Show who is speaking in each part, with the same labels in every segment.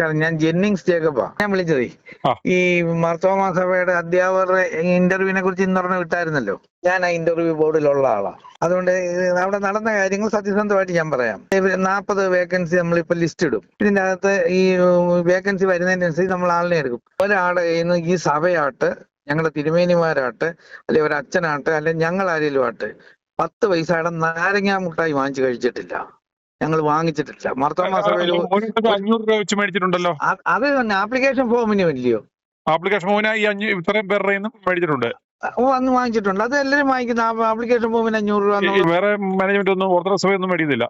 Speaker 1: നമസ്കാരം. ഞാൻ ജെന്നിങ്സ് ജേക്കബാ ഞാൻ വിളിച്ചതേ.
Speaker 2: ആ.
Speaker 1: ഈ മാർത്തോമാ സഭയുടെ അധ്യാപകരുടെ ഇന്റർവ്യൂവിനെ കുറിച്ച് ഇന്ന് പറഞ്ഞ് വിട്ടായിരുന്നല്ലോ. ഞാൻ ആ ഇന്റർവ്യൂ ബോർഡിലുള്ള ആളാ. അതുകൊണ്ട് അവിടെ നടന്ന കാര്യങ്ങൾ സത്യസന്ധമായിട്ട് ഞാൻ പറയാം. 40 വേക്കൻസി നമ്മളിപ്പോ ലിസ്റ്റ് ഇടും. ഇതിന്റെ അകത്ത് ഈ വേക്കൻസി വരുന്നതിനനുസരിച്ച് നമ്മൾ ആളിനെ എടുക്കും. ഒരാളുടെ കയ്യിൽ നിന്ന് ഈ സഭയാട്ട്, ഞങ്ങളുടെ തിരുമേനിമാരാട്ട്, അല്ലെങ്കിൽ ഒരു അച്ഛനാട്ട്, അല്ലെങ്കിൽ ഞങ്ങൾ ആരെങ്കിലും ആട്ട് 10 പൈസയുടെ നാരങ്ങാ മുട്ടായി വാങ്ങിച്ചു കഴിച്ചിട്ടില്ല. ഞങ്ങൾ വാങ്ങിച്ചിട്ടില്ല. മാർത്തോമാ സഭയിൽ
Speaker 2: ഓരോരുത്തർക്ക് 500 രൂപ വെച്ച് മേടിച്ചിട്ടുണ്ടല്ലോ.
Speaker 1: അത് ആപ്ലിക്കേഷൻ ഫോമിന് ഇല്ലയോ?
Speaker 2: ആപ്ലിക്കേഷൻ ഫോമിന് ഈ ഇത്രയും പേരുടെ മേടിച്ചിട്ടുണ്ട്.
Speaker 1: അന്ന് വാങ്ങിച്ചിട്ടുണ്ട്. അത് എല്ലാവരും വാങ്ങിക്കുന്ന ആപ്ലിക്കേഷൻ ഫോമിന് 500 രൂപ.
Speaker 2: വേറെ മാനേജ്മെന്റ് ഒന്നും ഓർത്തഡോക്സ് സഭയൊന്നും മേടിക്കുന്നില്ല.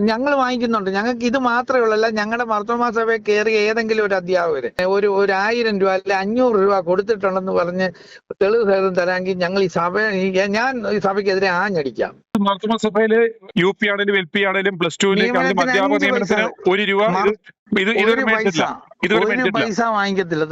Speaker 1: ഞങ്ങൾ വാങ്ങിക്കുന്നുണ്ട്. ഞങ്ങൾക്ക് ഇത് മാത്രമേ ഉള്ളല്ല. ഞങ്ങളുടെ മാർത്തോമാ സഭയിൽ കയറി ഏതെങ്കിലും ഒരു അധ്യാപകര് ഒരു 1000 രൂപ അല്ലെ 500 രൂപ കൊടുത്തിട്ടുണ്ടെന്ന് പറഞ്ഞ് തെളിവ് സഹിതം തരാമെങ്കിൽ ഞങ്ങൾ ഈ സഭ ഞാൻ ഈ സഭയ്ക്കെതിരെ ആഞ്ഞടിക്കാം.
Speaker 2: മാർത്തോമാ സഭയില് UP ആണെങ്കിലും LP ആണെങ്കിലും +2 അധ്യാപക നിയമനത്തിന് 1 രൂപ ഇതുവരെ മേടിച്ചിട്ടില്ല.
Speaker 1: പൈസ വാങ്ങിക്കത്തില്ല.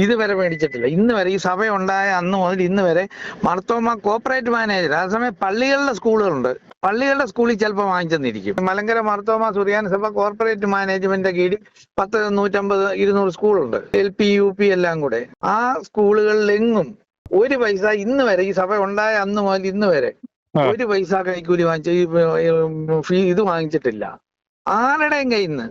Speaker 2: ഇതുവരെ മേടിച്ചിട്ടില്ല.
Speaker 1: ഇന്ന് വരെ ഈ സഭ ഉണ്ടായ അന്ന് മുതൽ ഇന്ന് വരെ മാർത്തോമാ കോപ്പറേറ്റ് മാനേജർ, അതേസമയം പള്ളികളുടെ സ്കൂളുകളുണ്ട്. പള്ളികളുടെ സ്കൂളിൽ ചിലപ്പോൾ വാങ്ങിച്ചെന്നിരിക്കും. മലങ്കര മാർത്തോമാ സുറിയാനി സഭ കോർപ്പറേറ്റ് മാനേജ്മെന്റിന്റെ കീഴിൽ 10, 150, 200 സ്കൂളുണ്ട്. LP UP എല്ലാം കൂടെ. ആ സ്കൂളുകളിലെങ്ങും 1 പൈസ ഇന്ന് വരെ ഈ സഭ ഉണ്ടായ അന്ന് മുതൽ ഇന്ന് വരെ 1 പൈസ കൈക്കൂലി ഫീ ഇത് വാങ്ങിച്ചിട്ടില്ല. ആരുടെയും കയ്യിൽ നിന്ന്,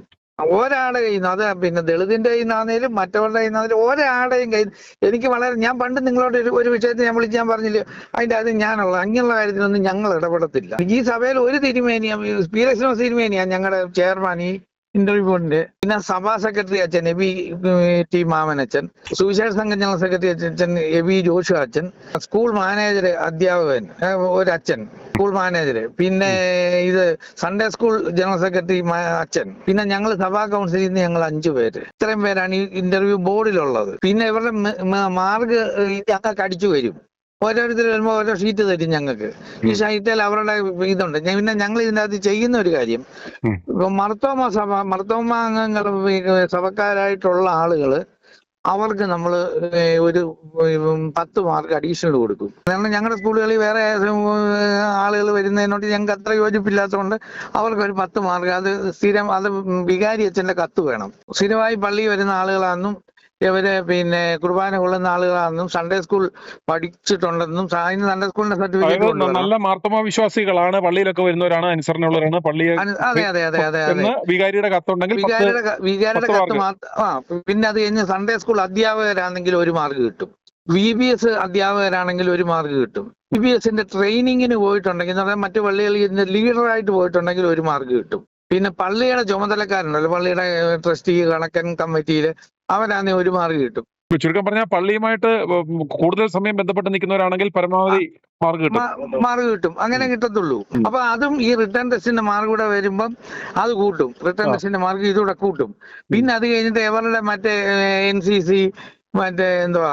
Speaker 1: ഒരാളുടെ കയ്യിൽ നിന്ന്, അത് പിന്നെ ദളിതിന്റെ കയ്യിൽ നിന്നാണേലും മറ്റവരുടെ കയ്യിൽ നിന്നാണേലും ഒരാളുടെയും കയ്യിൽ. എനിക്ക് ഞാൻ പണ്ട് നിങ്ങളോട് ഒരു വിഷയത്തിൽ ഞാൻ പറഞ്ഞില്ലേ, അതിന്റെ അത് ഞാനുള്ള അങ്ങനെയുള്ള കാര്യത്തിലൊന്നും ഞങ്ങൾ ഇടപെടത്തില്ല. ഈ സഭയിൽ ഒരു തിരുമേനിയ പീലക്സിനോസ് തിരുമേനിയാ ഞങ്ങളുടെ ചെയർമാൻ ഈ ഇന്റർവ്യൂ ബോർഡിന്റെ. പിന്നെ സഭാ സെക്രട്ടറി അച്ഛൻ എബി ടി മാമൻ അച്ഛൻ, സുവിശേഷ സംഘ ജനറൽ സെക്രട്ടറി അച്ഛൻ എബി ജോഷു അച്ഛൻ, സ്കൂൾ മാനേജർ അധ്യാപകൻ ഒരു അച്ഛൻ, സ്കൂൾ മാനേജർ, പിന്നെ ഇത് സൺഡേ സ്കൂൾ ജനറൽ സെക്രട്ടറി അച്ഛൻ, പിന്നെ ഞങ്ങൾ സഭാ കൗൺസിലിൽ നിന്ന് ഞങ്ങൾ 5 പേര്. ഇത്രയും പേരാണ് ഈ ഇന്റർവ്യൂ ബോർഡിലുള്ളത്. പിന്നെ ഇവരുടെ മാർക്ക് ഞങ്ങൾക്ക് അടിച്ചു വരും. ഓരോരുത്തർ വരുമ്പോൾ ഓരോ ഷീറ്റ് തരും ഞങ്ങൾക്ക്. ഈ ഷീറ്റിൽ അവരുടെ ഇതുണ്ട്. പിന്നെ ഞങ്ങൾ ഇതിൻ്റെ അകത്ത് ചെയ്യുന്ന ഒരു കാര്യം, മാർത്തോമാ അംഗങ്ങൾ സഭക്കാരായിട്ടുള്ള ആളുകൾ, അവർക്ക് നമ്മൾ ഒരു 10 മാർക്ക് അഡീഷണൽ കൊടുക്കും. കാരണം ഞങ്ങളുടെ സ്കൂളുകളിൽ വേറെ ആളുകൾ വരുന്നതിനോട് ഞങ്ങൾക്ക് അത്ര യോജിപ്പില്ലാത്തതുകൊണ്ട് അവർക്ക് ഒരു 10 മാർക്ക്. അത് സ്ഥിരം, അത് വികാരി അച്ഛൻ്റെ കത്ത് വേണം. സ്ഥിരമായി പള്ളി വരുന്ന ആളുകളാണെന്നും ഇവര് പിന്നെ കുർബാന കൊള്ളുന്ന ആളുകളാണെന്നും സൺഡേ സ്കൂൾ പഠിച്ചിട്ടുണ്ടെന്നും അതിന് സൺഡേ സ്കൂളിന്റെ സർട്ടിഫിക്കറ്റ്
Speaker 2: നല്ല മാർത്തോമാ വിശ്വാസികളാണ്, പള്ളിയിലൊക്കെ വരുന്നവരാണ്, അനുസരണമുള്ളവരാണ്, പള്ളിയെ വികാരിയുടെ കത്തുണ്ടെങ്കിൽ
Speaker 1: വികാരിയുടെ കത്ത് മാത്രം. പിന്നെ അത് കഴിഞ്ഞ് സൺഡേ സ്കൂൾ അധ്യാപകരാണെങ്കിൽ 1 മാർക്ക് കിട്ടും. VBS അധ്യാപകരാണെങ്കിൽ 1 മാർക്ക് കിട്ടും. VBSന്റെ ട്രെയിനിങ്ങിന് പോയിട്ടുണ്ടെങ്കിൽ, മറ്റു പള്ളികളിൽ ഇതിന്റെ ലീഡറായിട്ട് പോയിട്ടുണ്ടെങ്കിൽ 1 മാർക്ക് കിട്ടും. പിന്നെ പള്ളിയുടെ ചുമതലക്കാരുണ്ടല്ലോ, പള്ളിയുടെ ട്രസ്റ്റി, കണക്കൻ കമ്മിറ്റിയിൽ, അവരാണെങ്കിൽ 1 മാർക്ക് കിട്ടും.
Speaker 2: ചുരുക്കം പറഞ്ഞാൽ പള്ളിയുമായിട്ട് കൂടുതൽ സമയം ബന്ധപ്പെട്ട് നിൽക്കുന്നവരാണെങ്കിൽ പരമാവധി
Speaker 1: മാർക്ക് കിട്ടും. അങ്ങനെ കിട്ടത്തുള്ളൂ. അപ്പൊ അതും ഈ റിട്ടേൺ ടെസ്റ്റിന്റെ മാർക്ക് കൂടെ വരുമ്പം അത് കൂട്ടും. റിട്ടേൺ ടെസ്റ്റിന്റെ മാർക്ക് ഇതുകൂടെ കൂട്ടും. പിന്നെ അത് കഴിഞ്ഞിട്ട് ഇവരുടെ മറ്റേ NCC, മറ്റേ എന്തുവാ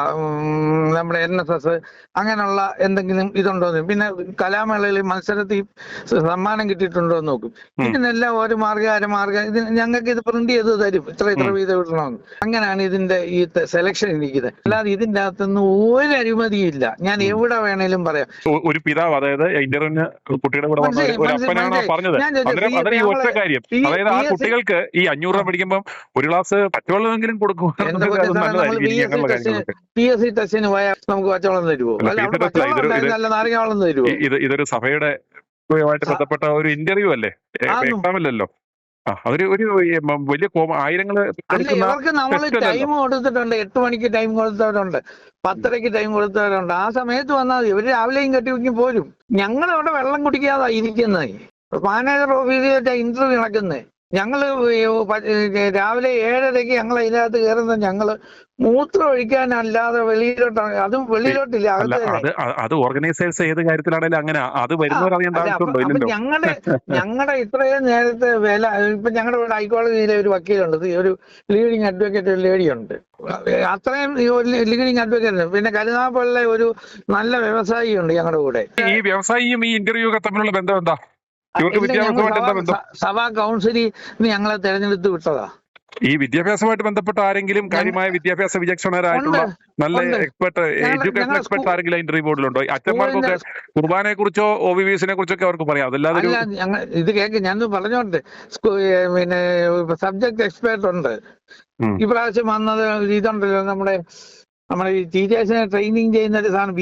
Speaker 1: നമ്മുടെ NSS, അങ്ങനെയുള്ള എന്തെങ്കിലും ഇതുണ്ടോ, പിന്നെ കലാമേളയിൽ മത്സരത്തിൽ സമ്മാനം കിട്ടിയിട്ടുണ്ടോ എന്ന് നോക്കും. ഇതിനെല്ലാം 1 മാർക്ക്, 1/2 മാർക്ക്. ഇത് ഞങ്ങൾക്ക് ഇത് പ്രിന്റ് ചെയ്ത് തരും, ഇത്ര വീതം ഇടണമെന്ന്. അങ്ങനെയാണ് ഇതിന്റെ ഈ സെലക്ഷൻ ഇരിക്കുന്നത്. അല്ലാതെ ഇതിന്റെ അകത്തൊന്നും ഒരു അഴിമതിയില്ല. ഞാൻ എവിടെ വേണേലും പറയാം.
Speaker 2: ഒരു പിതാവ്, അതായത് ഇന്റർവ്യൂവിന് കുട്ടിയുടെ കൂടെ അപ്പനാണോ പറഞ്ഞത്, ഒറ്റ കാര്യം, അതായത് ആ കുട്ടികൾക്ക് ഈ 500 രൂപ മേടിക്കുമ്പോൾ 1 ഗ്ലാസ് പച്ചവെള്ളമെങ്കിലും കൊടുക്കും.
Speaker 1: PSC ടെസ്റ്റിന് പോയാൽ നമുക്ക് പച്ചവെള്ളം തരുമോ? നല്ല നാരങ്ങ വെള്ളം തരുമോ?
Speaker 2: ഇതൊരു സഭയുടെ ബന്ധപ്പെട്ട ഒരു ഇന്റർവ്യൂ അല്ലേ, എക്സാം അല്ലല്ലോ. അതൊരു വലിയ ആയിരങ്ങള്.
Speaker 1: ഇവർക്ക് നമ്മൾ ടൈം കൊടുത്തിട്ടുണ്ട്. 8 മണിക്ക് ടൈം കൊടുത്തവരുണ്ട്, 10:30 ടൈം കൊടുത്തവരുണ്ട്. ആ സമയത്ത് വന്നാൽ മതി. ഇവര് രാവിലെയും കെട്ടിവെക്കും പോരും. ഞങ്ങളവിടെ വെള്ളം കുടിക്കാതാ ഇരിക്കുന്നത്. മാനേജർ ഓഫീസിൽ ഇന്റർവ്യൂ നടക്കുന്നത്. ഞങ്ങള് രാവിലെ 7:30 ഞങ്ങൾ അതിനകത്ത് കയറുന്ന, ഞങ്ങള് മൂത്രം ഒഴിക്കാനല്ലാതെ വെളിയിലോട്ടാണ്. അതും വെളിയിലോട്ടില്ല,
Speaker 2: അത് ഓർഗനൈസേഴ്സ് ഏത് കാര്യത്തിലാണെങ്കിലും അങ്ങനെ അത് വരുന്നവർ.
Speaker 1: ഞങ്ങളുടെ ഇത്രയും നേരത്തെ വില, ഇപ്പൊ ഞങ്ങളുടെ ഇവിടെ ഹൈക്കോടതിയിലെ ഒരു വക്കീലുണ്ട്, ഒരു ലീഡിങ് അഡ്വക്കേറ്റ് ലേഡിയുണ്ട്. അത്രയും ലീഡിങ് അഡ്വക്കേറ്റ്. പിന്നെ കരുനാഗപ്പള്ളിയിലെ ഒരു നല്ല വ്യവസായി ഉണ്ട് ഞങ്ങളുടെ കൂടെ.
Speaker 2: ഈ വ്യവസായിയും ഈ ഇന്റർവ്യൂ ഒക്കെ തമ്മിലുള്ള ബന്ധം എന്താ?
Speaker 1: സഭാ കൗൺസിലിൽ ഞങ്ങളെ തെരഞ്ഞെടുത്ത് വിട്ടതാ.
Speaker 2: ഈ വിദ്യാഭ്യാസമായിട്ട് ബന്ധപ്പെട്ട ആരെങ്കിലും കാര്യമായ വിദ്യാഭ്യാസ വിചക്ഷണരായിട്ടുള്ള നല്ല എക്സ്പെർട്ട് എഡ്യൂക്കേഷൻ എക്സ്പെർട്ട് ആരെങ്കിലും ഇന്റർവ്യൂ ബോർഡിലുണ്ടോ? അച്ഛന്മാർക്കൊക്കെ കുർബാനയെ കുറിച്ചോ OVVS കുറിച്ചൊക്കെ അവർക്ക് പറയാം. അതല്ലാതെ
Speaker 1: ഇത് കേക്ക് ഞാൻ പറഞ്ഞോണ്ട് പിന്നെ സബ്ജക്ട് എക്സ്പെർട്ട് ഉണ്ട്. ഇപ്രാവശ്യം വന്നത് ഇതുണ്ടല്ലോ, നമ്മുടെ ഈ ടീച്ചേഴ്സിനെ ട്രെയിനിങ് ചെയ്യുന്ന ഒരു സാധനം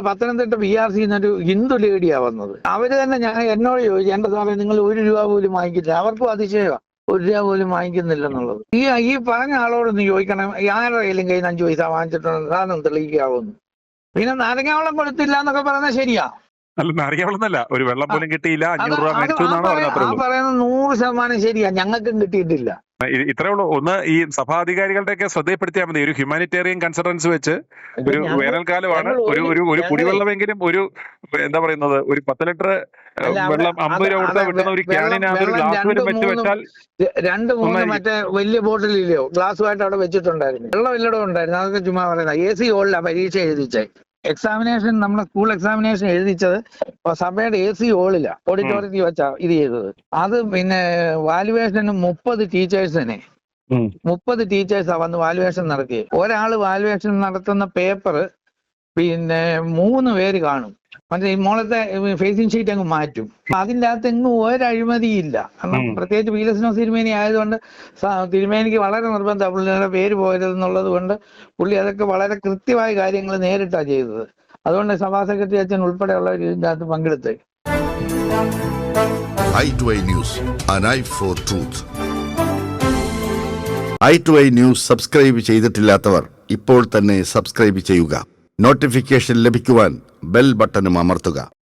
Speaker 1: പത്തനംതിട്ട BRC എന്നൊരു ഹിന്ദു ലേഡിയാ വന്നത്. അവര് തന്നെ എന്നോട് ചോദിച്ചു, എന്റെ സാറേ നിങ്ങൾ 1 രൂപ പോലും വാങ്ങിക്കില്ല. അവർക്കും അതിശയമാണ് 1 രൂപ പോലും വാങ്ങിക്കുന്നില്ലെന്നുള്ളത്. ഈ പറഞ്ഞ ആളോടൊന്ന് ചോദിക്കണം, ആരുടെ കയ്യിലും കയ്യിൽ 5 പൈസ വാങ്ങിച്ചിട്ടുണ്ട് സാധനം തെളിയിക്കാവുന്നു. പിന്നെ നാരങ്ങാവെള്ളം കൊടുത്തില്ല എന്നൊക്കെ പറയുന്നത് ശരിയാ?
Speaker 2: അല്ല, നാരങ്ങാവെള്ളമല്ല, ഒരു വെള്ളം പോലും കിട്ടിയില്ല, 500 രൂപ മേടിച്ചു എന്നാണ് പറയുന്നത്.
Speaker 1: പറയുന്നത് 100% ശരിയാ, ഞങ്ങൾക്കും കിട്ടിയിട്ടില്ല.
Speaker 2: ഇത്രേ ഉള്ളൂ. ഒന്ന് ഈ സഭാധികാരികളുടെയൊക്കെ ശ്രദ്ധയിൽപ്പെടുത്തിയാൽ മതി. ഒരു ഹ്യൂമാനിറ്റേറിയൻ കൺസൾട്ടൻസ് വെച്ച് ഒരു വേനൽക്കാലമാണ്, ഒരു കുടിവെള്ളമെങ്കിലും ഒരു എന്താ പറയുന്നത്, ഒരു 10 ലിറ്റർ വെള്ളം 50 രൂപ കൊടുത്താൽ കിട്ടുന്ന ഒരു ക്യാനിനകത്ത് ഒരു ഗ്ലാസ് പോലും വെച്ച് വെച്ചാൽ 2-3
Speaker 1: മറ്റേ വലിയ ബോട്ടിലില്ലയോ ഗ്ലാസ്സുമായിട്ട് അവിടെ വെച്ചിട്ടുണ്ടായിരുന്നു. വെള്ളം എല്ലായിടും ഉണ്ടായിരുന്നു. അതൊക്കെ ചുമ്മാ പറയുന്നത്. AC ഹോളിലാണ് പരീക്ഷ എഴുതിച്ചേ. എക്സാമിനേഷൻ നമ്മുടെ സ്കൂൾ എക്സാമിനേഷൻ എഴുതിച്ചത് സഭയുടെ AC ഹോളില ഓഡിറ്റോറിയത്തിൽ വെച്ചാ ഇത് ചെയ്തത്. അത് പിന്നെ വാലുവേഷന് 30 ടീച്ചേഴ്സാ വന്ന് വാലുവേഷൻ നടത്തിയത്. ഒരാള് വാലുവേഷൻ നടത്തുന്ന പേപ്പർ പിന്നെ 3 പേര് കാണും. മറ്റേ ഈ മോളത്തെ ഫേസിംഗ് ഷീറ്റ് അങ്ങ് മാറ്റും. അതിൻ്റെ അകത്ത് എങ്ങും ഒരഴിമതിയില്ല. കാരണം പ്രത്യേകിച്ച് പീലസ്നോ തിരുമേനി ആയതുകൊണ്ട് തിരുമേനിക്ക് വളരെ നിർബന്ധം പുള്ളിയുടെ പേര് പോയതെന്നുള്ളത് കൊണ്ട് പുള്ളി അതൊക്കെ വളരെ കൃത്യമായ കാര്യങ്ങൾ നേരിട്ടാണ് ചെയ്തത്. അതുകൊണ്ട് സഭാ സെക്രട്ടറി അച്ഛൻ ഉൾപ്പെടെയുള്ളവർ ഇതിൻ്റെ അകത്ത് പങ്കെടുത്ത്.
Speaker 3: i2i News, an eye for truth. i2i News subscribe ചെയ്തിട്ടില്ലാത്തവർ ഇപ്പോൾ തന്നെ സബ്സ്ക്രൈബ് ചെയ്യുക. നോട്ടിഫിക്കേഷൻ ലഭിക്കുവാൻ ബെൽ ബട്ടണും അമർത്തുക.